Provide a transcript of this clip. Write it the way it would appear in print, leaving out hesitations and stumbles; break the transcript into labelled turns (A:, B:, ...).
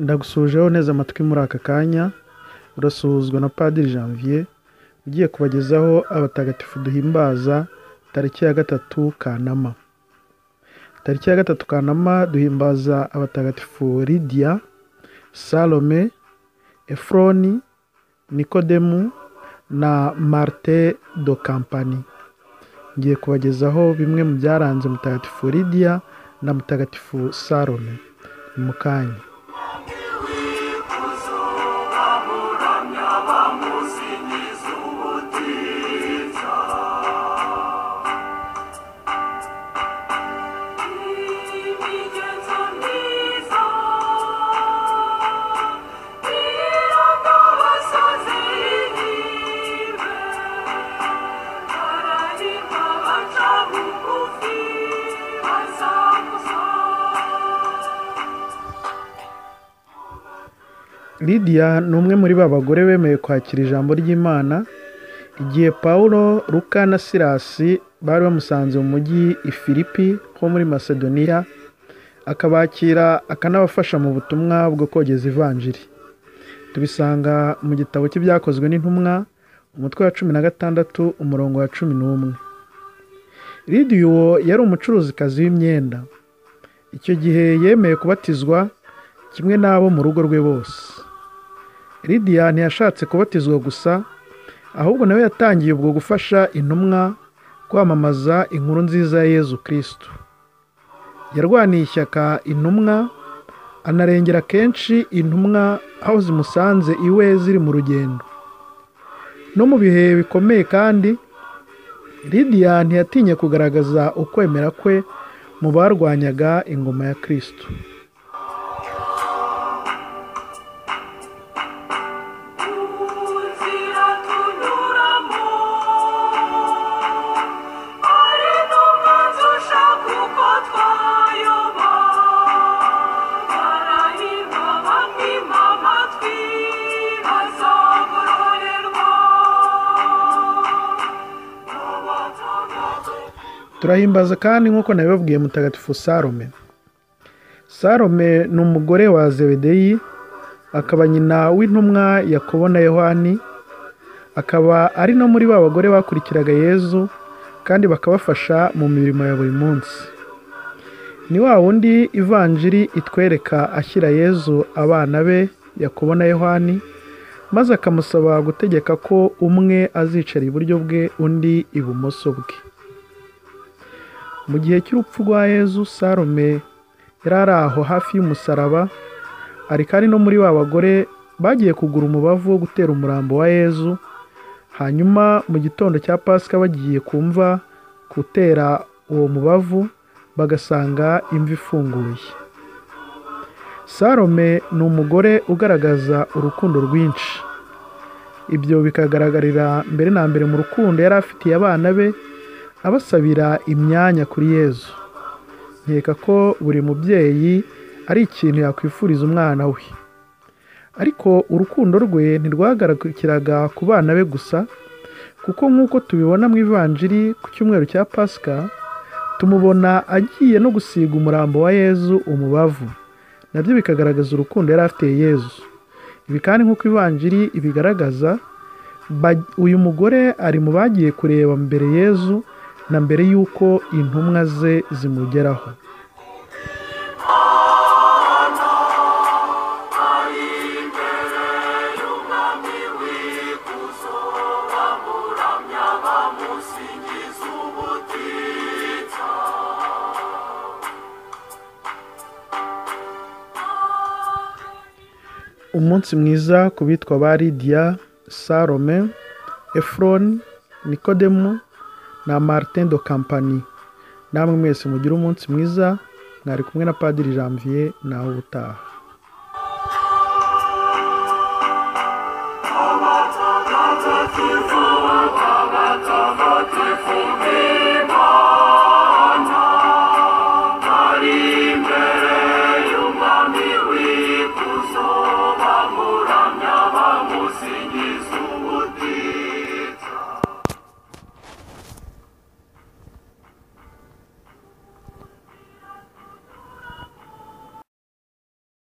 A: Ndagusuhujeho neza amatwi muri aka kanya, urasuhuzwa na Padiri Janvier, ugiye kubagezaho abatagatifu duhimbaza tariki ya 3 Kanama. Tariki ya 3 Kanama duhimbaza abatagatifu Lydia, Salome, Efroni, Nikodemu na Marte do Campani. Ngiye kubagezaho bimwe mu byaranze Mutagatifu Lydia na Mutagatifu Salome mu kanya. Lydia ni umwe muri ba bagore bemeye kwakira ijambo ry'Imana igihe Paulo, Luka na Silasi bari bamusanze mu mujyi i Filipi ho muri Macedonia, akabakira akanabafasha mu butumwa bwo kogeza ivanjiri. Tubisanga mu gitabo cy'ibyakozwe n'intumwa umutwe wa 16 umurongo wa 11. Lydia uwo yari umucuruzikazi w'imyenda. Icyo gihe yemeye kubatizwa kimwe n'abo mu rugo rwe bose. Lydia ntiyashatse kubatizwa gusa, ahubwo nawe yatangiye ubwo gufasha intumwa kwamamaza inkuru nziza ya Yezu Kristo. Yarwaniye ishyaka intumwa, anarengera kenshi intumwa aho zimusanze iwe ziri mu rugendo. No mu bihe bikomeye kandi, Lydia ntiyatinye kugaragaza ukwemera kwe mu barwanyaga ingoma ya Kristo. Turahimbaza kandi nk'uko nabibabwiye Mutagatifu Salome. Salome ni umugore wa Zebedeyi, akaba nyina w'intumwa Yakobo na Yohani, akaba ari no muri ba bagore bakurikiraga Yezu kandi bakabafasha mu mirimo ya buri munsi. Ni wa wundi ivanjiri itwereka ashyira Yezu abana be Yakobo na Yohani, maze akamusaba gutegeka ko umwe azicara iburyo bwe undi ibumoso bwe. Mu gihe cy'urupfu rwa Yezu, Salome yari ari aho hafi y'umusaraba, ari kandi no muri ba bagore bagiye kugura umubavu wo gutera umurambo wa Yezu, hanyuma mu gitondo cya Pasika bagiye kumva gutera uwo mubavu bagasanga imva ifunguye. Salome ni umugore ugaragaza urukundo rwinshi. Ibyo bikagaragarira mbere na mbere mu rukundo yari afitiye abana be, abasabira imyanya kuri Yezu. Nkeka ko buri mubyeyi ari ikintu yakwifuriza umwana we. Ariko urukundo rwe ntirwagarukiraga ku bana be gusa, kuko nk'uko tubibona mu ivanjiri ku cyumweru cya Pasika, tumubona agiye no gusiga umurambo wa Yezu umubavu. Nabyo bikagaragaza urukundo yari afitiye Yezu. Ibi kandi nk'uko ivanjiri ibigaragaza, uyu mugore ari mu bagiye kureba mbere Yezu na mbere y'uko intumwa ze zimugeraho. Umunsi mwiza ku bitwa ba Lydia, Salome, Efroni, Nikodemu na Marte do Campani. Namwe mwese mugire umunsi mwiza. Mwari kumwe na Padiri Janvier, naho ubutaha.
B: Amateka